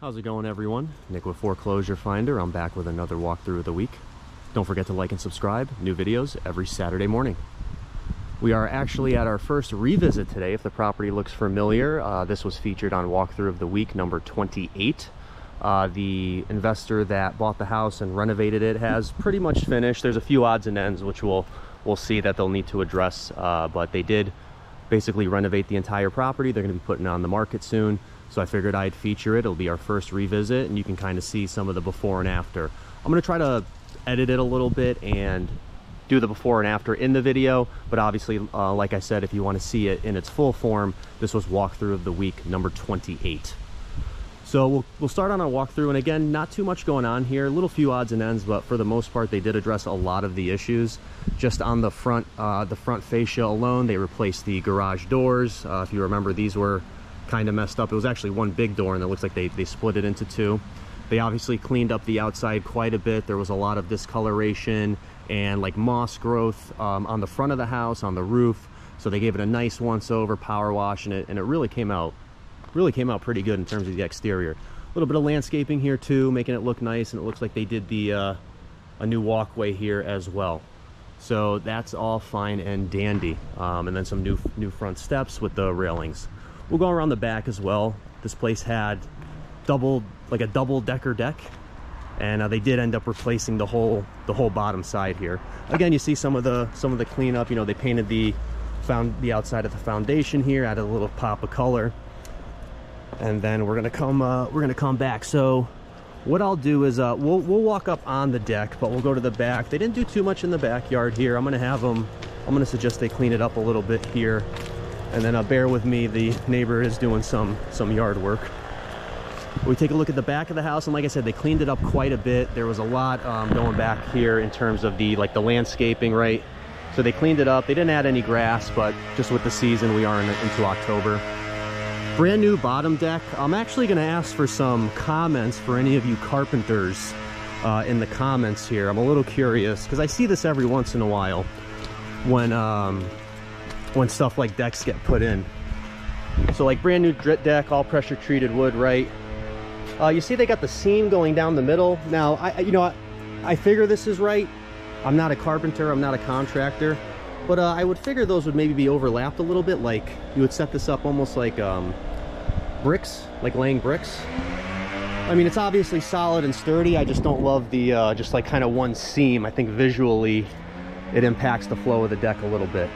How's it going, everyone? Nick with Foreclosure Finder. I'm back with another walkthrough of the week. Don't forget to like and subscribe. New videos every Saturday morning. We are actually at our first revisit today, if the property looks familiar. This was featured on walkthrough of the week number 28. The investor that bought the house and renovated it has pretty much finished. There's a few odds and ends which we'll see that they'll need to address, but they did basically renovate the entire property. They're going to be putting it on the market soon. So I figured I'd feature it. It'll be our first revisit, and you can kind of see some of the before and after. I'm going to try to edit it a little bit and do the before and after in the video, but obviously, like I said, if you want to see it in its full form, this was walkthrough of the week number 28. So we'll start on our walkthrough, and again, not too much going on here, a little few odds and ends, but for the most part, they did address a lot of the issues. Just on the front fascia alone, they replaced the garage doors. If you remember, these were kind of messed up. It was actually one big door, and it looks like they split it into two. They obviously cleaned up the outside quite a bit. There was a lot of discoloration and like moss growth on the front of the house, on the roof. So they gave it a nice once over, power wash, and it really came out pretty good in terms of the exterior. A little bit of landscaping here too, making it look nice, and it looks like they did the a new walkway here as well. So that's all fine and dandy. And then some new front steps with the railings. We'll go around the back as well. This place had a double-decker deck, and they did end up replacing the whole bottom side here. Again, you see some of the cleanup. You know, they painted the outside of the foundation here, added a little pop of color, and then we're gonna come back. So what I'll do is we'll walk up on the deck, but we'll go to the back. They didn't do too much in the backyard here. I'm gonna suggest they clean it up a little bit here. And then bear with me, the neighbor is doing some yard work. We take a look at the back of the house, and like I said, they cleaned it up quite a bit. There was a lot going back here in terms of the landscaping, right? So they cleaned it up. They didn't add any grass, but just with the season, we are into October. Brand new bottom deck. I'm actually gonna ask for some comments for any of you carpenters in the comments here. I'm a little curious, because I see this every once in a while when stuff like decks get put in. So like brand new drip deck, all pressure treated wood, right? You see they got the seam going down the middle. Now, I figure this is right. I'm not a carpenter, I'm not a contractor, but I would figure those would maybe be overlapped a little bit. Like you would set this up almost like bricks, like laying bricks. I mean, it's obviously solid and sturdy. I just don't love the just like kind of one seam. I think visually it impacts the flow of the deck a little bit.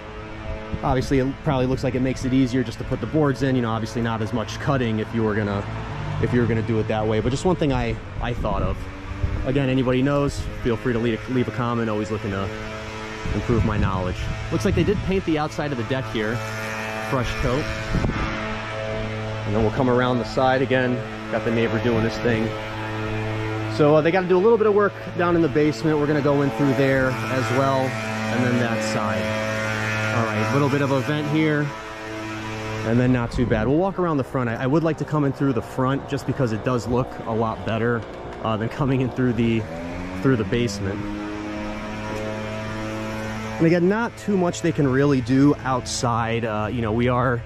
Obviously, it probably looks like it makes it easier just to put the boards in. You know, obviously not as much cutting if you were gonna do it that way. But just one thing I thought of. Again, anybody knows, feel free to leave a comment. Always looking to improve my knowledge. Looks like they did paint the outside of the deck here, fresh coat. And then we'll come around the side again. Got the neighbor doing this thing. So they got to do a little bit of work down in the basement. We're gonna go in through there as well, and then that side. All right, a little bit of a vent here, and then not too bad. We'll walk around the front. I would like to come in through the front just because it does look a lot better than coming in through the basement. And again, not too much they can really do outside. You know, we are,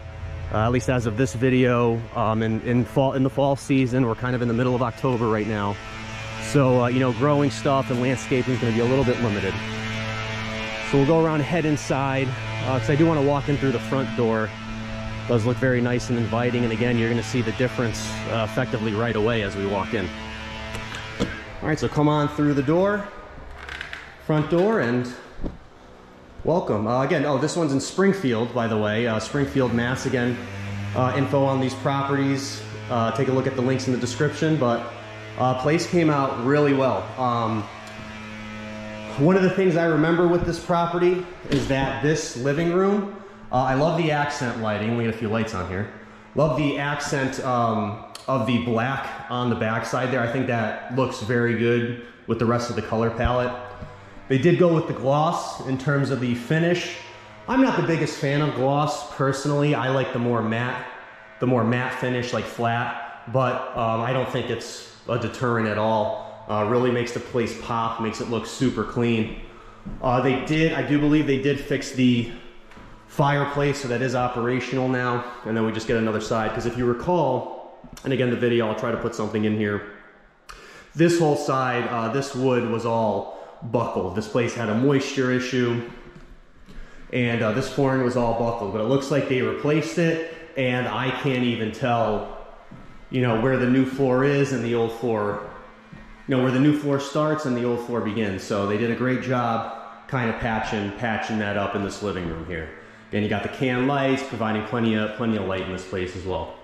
at least as of this video, in the fall season. We're kind of in the middle of October right now. So, you know, growing stuff and landscaping is gonna be a little bit limited. So we'll go around, head inside, because I do want to walk in through the front door. It does look very nice and inviting, and again, you're going to see the difference effectively right away as we walk in. All right, so come on through the door, front door, and welcome. Again, this one's in Springfield, by the way, Springfield, Mass. Again, info on these properties, take a look at the links in the description, but place came out really well. One of the things I remember with this property is that this living room, I love the accent lighting. We got a few lights on here. Love the accent of the black on the backside there. I think that looks very good with the rest of the color palette. They did go with the gloss in terms of the finish. I'm not the biggest fan of gloss personally. I like the more matte finish, like flat, but I don't think it's a deterrent at all. Really makes the place pop, makes it look super clean. I do believe they did fix the fireplace, so that is operational now. And then we just get another side, because if you recall, And again, the video, I'll try to put something in here. This whole side, this wood was all buckled. This place had a moisture issue, and this flooring was all buckled, but it looks like they replaced it, and I can't even tell, you know, where the new floor is and the old floor, you know, where the new floor starts and the old floor begins. So they did a great job kind of patching that up in this living room here. And you got the can lights, providing plenty of light in this place as well.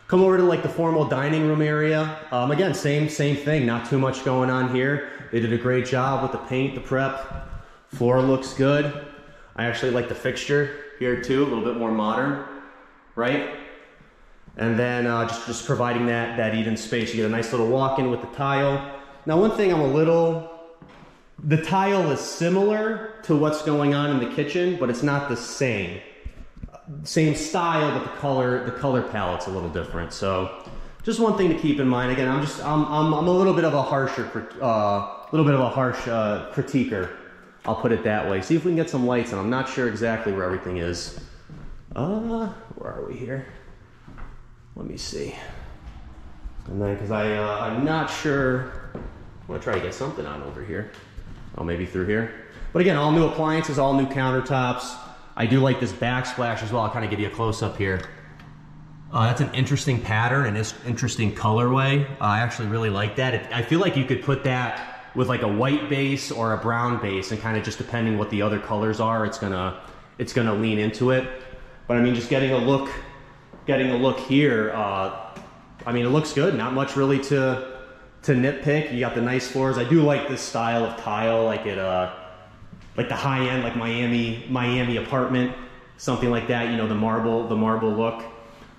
Come over to like the formal dining room area. Again, same thing, not too much going on here. They did a great job with the paint, the prep. Floor looks good. I actually like the fixture here too, a little bit more modern, right? And then just providing that eat-in space. You get a nice little walk-in with the tile. Now, one thing the tile is similar to what's going on in the kitchen, but it's not the same. Same style, but the color palette's a little different. So, just one thing to keep in mind. Again, I'm a little bit of a harsh critiquer. I'll put it that way. See if we can get some lights, and I'm not sure exactly where everything is. Where are we here? Let me see. And then, because I'm not sure, I'm gonna try to get something on over here. Oh, maybe through here. But again, all new appliances, all new countertops. I do like this backsplash as well. I'll kind of give you a close up here. That's an interesting pattern and this interesting colorway. I actually really like that. I feel like you could put that with like a white base or a brown base, and kind of just depending what the other colors are, it's gonna lean into it. But I mean, just getting a look here, I mean, it looks good. Not much really to nitpick. You got the nice floors. I do like this style of tile, like it, like the high end, like Miami apartment, something like that. You know, the marble look.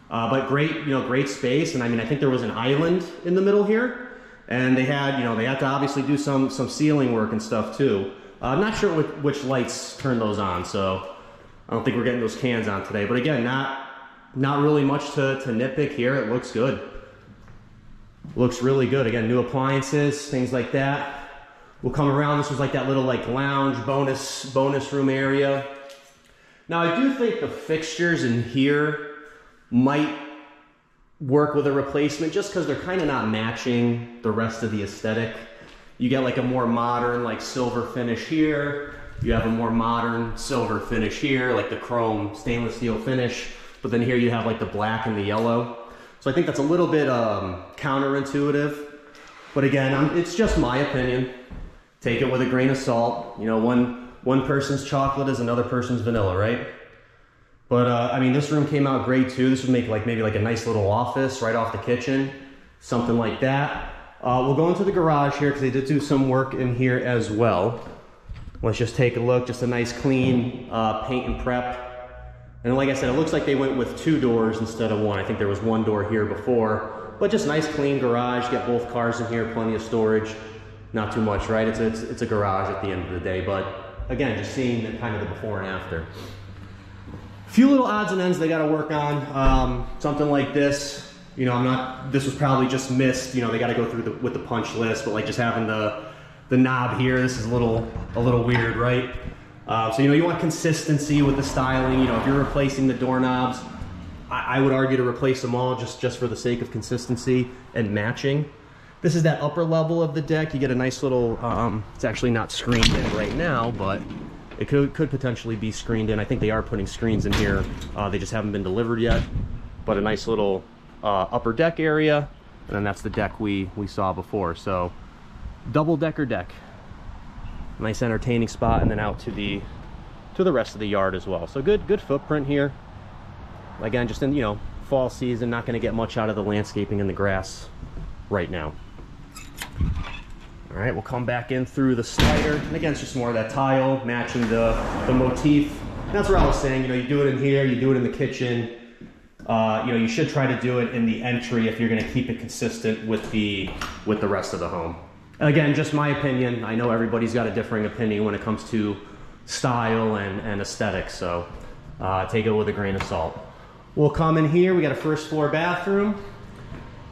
But great, great space. And I mean, I think there was an island in the middle here, and they had to obviously do some ceiling work and stuff too. I'm not sure which lights turn those on, so I don't think we're getting those cans on today. But again, not really much to nitpick here. It looks good. Looks really good. Again, new appliances, things like that. We'll come around. This was like that little like lounge bonus room area. Now I do think the fixtures in here might work with a replacement, just because they're kind of not matching the rest of the aesthetic. You get like a more modern like silver finish here. You have a more modern silver finish here, like the chrome stainless steel finish. But then here you have like the black and the yellow. So I think that's a little bit counterintuitive. But again, it's just my opinion. Take it with a grain of salt. You know, one person's chocolate is another person's vanilla, right? But I mean, this room came out great too. This would make like maybe like a nice little office right off the kitchen, something like that. We'll go into the garage here because they did do some work in here as well. Let's just take a look. Just a nice clean paint and prep. And like I said, it looks like they went with 2 doors instead of 1. I think there was 1 door here before, but just nice clean garage. Get both cars in here, plenty of storage. Not too much, right? It's a garage at the end of the day, but again, just seeing kind of the before and after. Few little odds and ends they got to work on. Something like this, you know, this was probably just missed. You know, they got to go through with the punch list, but like just having the knob here, this is a little weird, right? So, you know, you want consistency with the styling. You know, if you're replacing the doorknobs, I would argue to replace them all just for the sake of consistency and matching. This is that upper level of the deck. You get a nice little, it's actually not screened in right now, but it could potentially be screened in. I think they are putting screens in here. They just haven't been delivered yet. But a nice little upper deck area. And then that's the deck we saw before. So double-decker deck. Nice entertaining spot, and then out to the rest of the yard as well. So good footprint here. Again, just in, you know, fall season, not going to get much out of the landscaping and the grass right now. All right, we'll come back in through the slider, and again, it's just more of that tile matching the motif. And that's what I was saying. You know, you do it in here, you do it in the kitchen. You know, you should try to do it in the entry if you're going to keep it consistent with the rest of the home. Again, just my opinion. I know everybody's got a differing opinion when it comes to style and aesthetics, so take it with a grain of salt. We'll come in here. We got a first floor bathroom.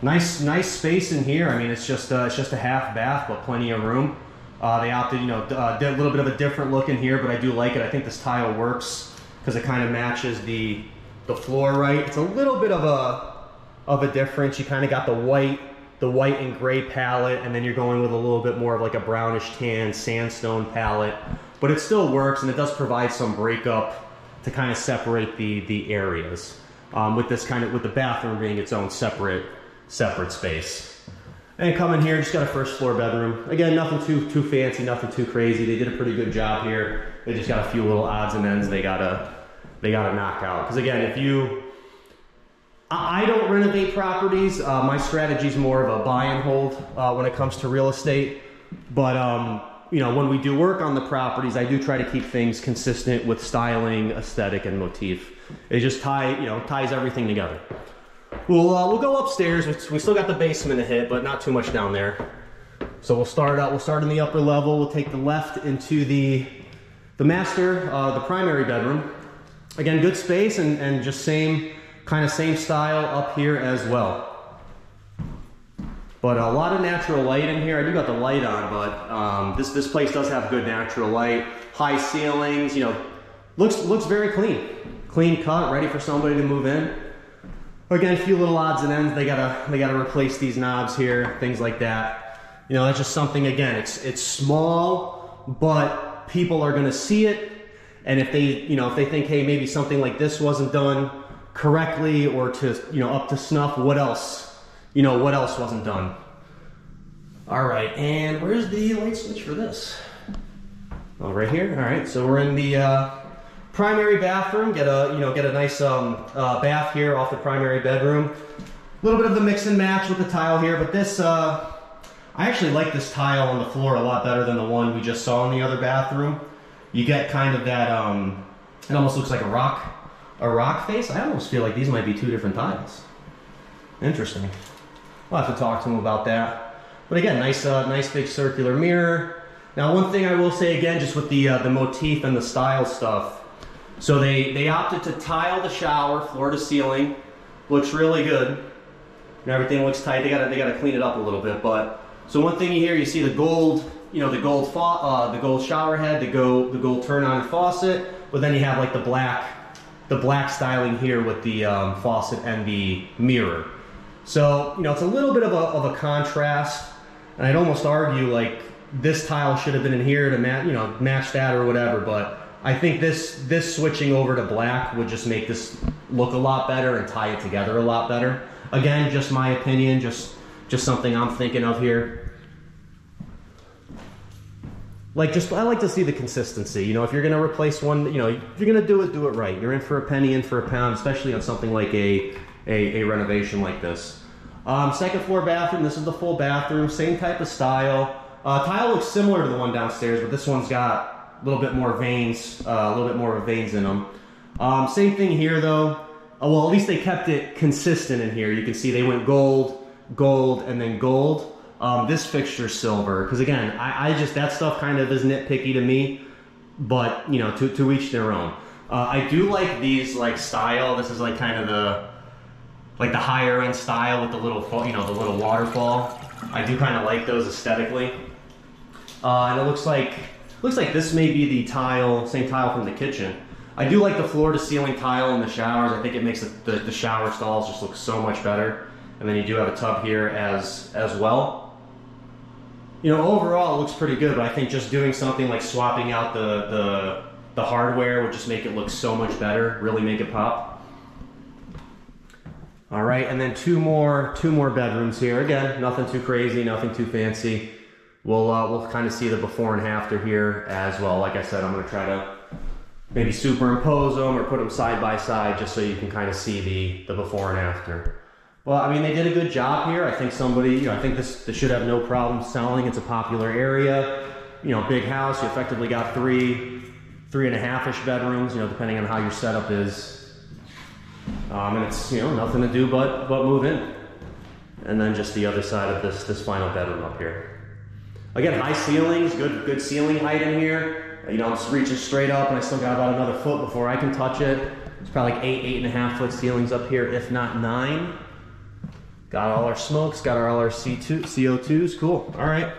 Nice space in here. I mean, it's just a half bath, but plenty of room. They opted, you know, did a little bit of a different look in here, but I do like it. I think this tile works because it kind of matches the floor right. It's a little bit of of a difference. You kind of got the white and gray palette, and then you're going with a little bit more of like a brownish tan sandstone palette, but it still works, and it does provide some breakup to kind of separate the areas. With the bathroom being its own separate space. And come in here, just got a first floor bedroom. Again, nothing too fancy, nothing too crazy. They did a pretty good job here. They just got a few little odds and ends they gotta knock out. Because again, I don't renovate properties. My strategy is more of a buy and hold when it comes to real estate. But you know, when we do work on the properties, I do try to keep things consistent with styling, aesthetic, and motif. It just ties everything together. We'll go upstairs. We still got the basement to hit, but not too much down there. So we'll start in the upper level. We'll take the left into the master, the primary bedroom. Again, good space and just same style up here as well. But a lot of natural light in here. I do got the light on, but this place does have good natural light. High ceilings, you know, looks very clean. Clean cut, ready for somebody to move in. Again, a few little odds and ends. They gotta replace these knobs here, things like that. You know, that's just something. Again, it's small, but people are gonna see it, and if they think, hey, maybe something like this wasn't done correctly or up to snuff, what else wasn't done? All right, and where's the light switch for this? Oh, right here. All right, so we're in the primary bathroom. Get a nice bath here off the primary bedroom. A little bit of the mix and match with the tile here, but this I actually like this tile on the floor a lot better than the one we just saw in the other bathroom. You get kind of that it almost looks like a rock face. I almost feel like these might be two different tiles. Interesting. We'll have to talk to him about that. But again, nice big circular mirror. Now, one thing I will say again, just with the motif and the style stuff. So they opted to tile the shower floor to ceiling. Looks really good. And everything looks tight. They gotta clean it up a little bit. But so one thing you see the gold, the gold shower head, the gold turn on faucet. But then you have like the black styling here with the faucet and the mirror. So it's a little bit of a contrast, and I'd almost argue like this tile should have been in here to match that or whatever. But I think this switching over to black would just make this look a lot better and tie it together a lot better. Again, just my opinion, just something I'm thinking of here. I like to see the consistency. If you're gonna replace one, if you're gonna do it right. You're in for a penny, in for a pound, especially on something like a renovation like this. Second floor bathroom. This is the full bathroom, same type of style. Tile looks similar to the one downstairs, but this one's got a little bit more veins, in them. Same thing here though. Well, at least they kept it consistent in here. You can see they went gold, and then gold. This fixture's silver, because again, I just, that stuff kind of is nitpicky to me, but to each their own. I do like these style. This is kind of the higher end style with the little the little waterfall. I do kind of like those aesthetically. And it looks like this may be the same tile from the kitchen. I do like the floor to ceiling tile in the showers. I think it makes the shower stalls just look so much better. And then you do have a tub here as well. Overall it looks pretty good, but I think just doing something like swapping out the hardware would just make it look so much better, really make it pop. All right, and then two more bedrooms here. Again, nothing too crazy, nothing too fancy. We'll kind of see the before and after here as well. Like I said, I'm going to try to maybe superimpose them or put them side by side just so you can kind of see the before and after. Well, I mean, they did a good job here. I think I think this should have no problem selling. It's a popular area, big house. You effectively got 3.5-ish bedrooms, depending on how your setup is. And it's, nothing to do but move in. And then just the other side of this final bedroom up here. Again, high ceilings, good ceiling height in here. It's reaching straight up, and I still got about another foot before I can touch it. It's probably like 8.5 foot ceilings up here, if not 9. Got all our smokes, got all our CO2s, cool, all right.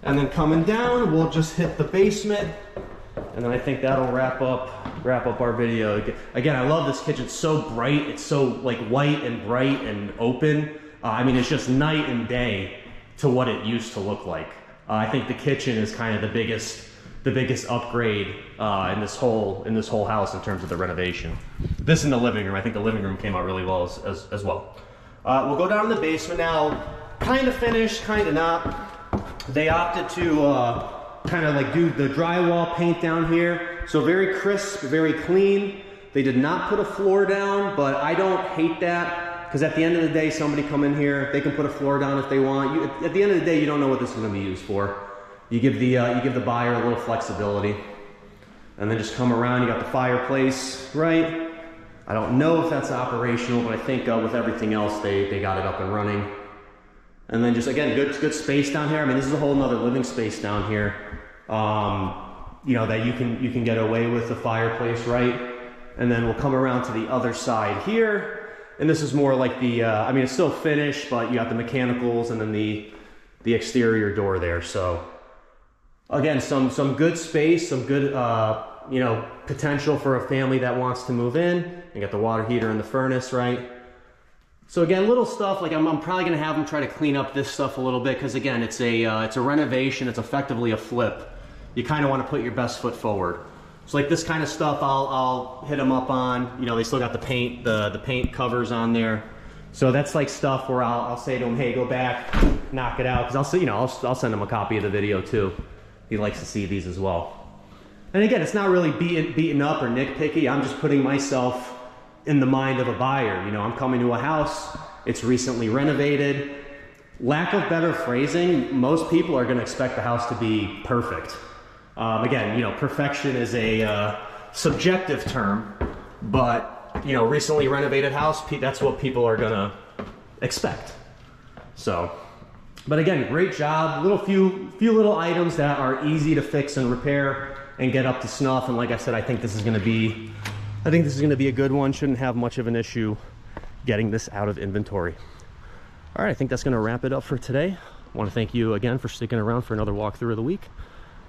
And then coming down, we'll just hit the basement, and then I think that'll wrap up wrap up our video. Again, I love this kitchen. It's so bright. It's so like white and bright and open. I mean, it's just night and day to what it used to look like. I think the kitchen is kind of the biggest upgrade in this whole house in terms of the renovation. This in the living room. I think the living room came out really well as well. We'll go down to the basement now. Kind of finished, kind of not. They opted to kind of like do the drywall paint down here. So very crisp, very clean. They did not put a floor down, but I don't hate that because at the end of the day, somebody come in here, they can put a floor down if they want. At the end of the day, you don't know what this is going to be used for. You give the buyer a little flexibility, and then just come around. You got the fireplace, right? I don't know if that's operational, but I think with everything else, they got it up and running. And then just again, good space down here. I mean, this is a whole nother living space down here. You know, that you can get away with the fireplace, right? And then we'll come around to the other side here. And this is more like the, I mean, it's still finished, but you got the mechanicals and then the exterior door there. So again, some good space, some good, you know, potential for a family that wants to move in. You got the water heater and the furnace, right? So again, little stuff, like I'm probably gonna have them try to clean up this stuff a little bit because again, it's a renovation, it's effectively a flip. You kind of want to put your best foot forward. So like this kind of stuff, I'll hit them up on. You know, they still got the paint, the paint covers on there. So that's like stuff where I'll say to them, hey, go back, knock it out. Because I'll say, you know, I'll send him a copy of the video too. He likes to see these as well. And again, it's not really beaten up or nitpicky. I'm just putting myself in the mind of a buyer. You know, I'm coming to a house, it's recently renovated. Lack of better phrasing, most people are gonna expect the house to be perfect. Again, you know, perfection is a subjective term, but, you know, recently renovated house, that's what people are gonna expect. So, but again, great job. Few little items that are easy to fix and repair and get up to snuff. And like I said, I think this is gonna be a good one. Shouldn't have much of an issue getting this out of inventory. All right, I think that's gonna wrap it up for today. I wanna thank you again for sticking around for another walkthrough of the week.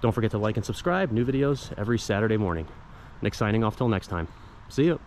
Don't forget to like and subscribe. New videos every Saturday morning. Nick signing off till next time. See you.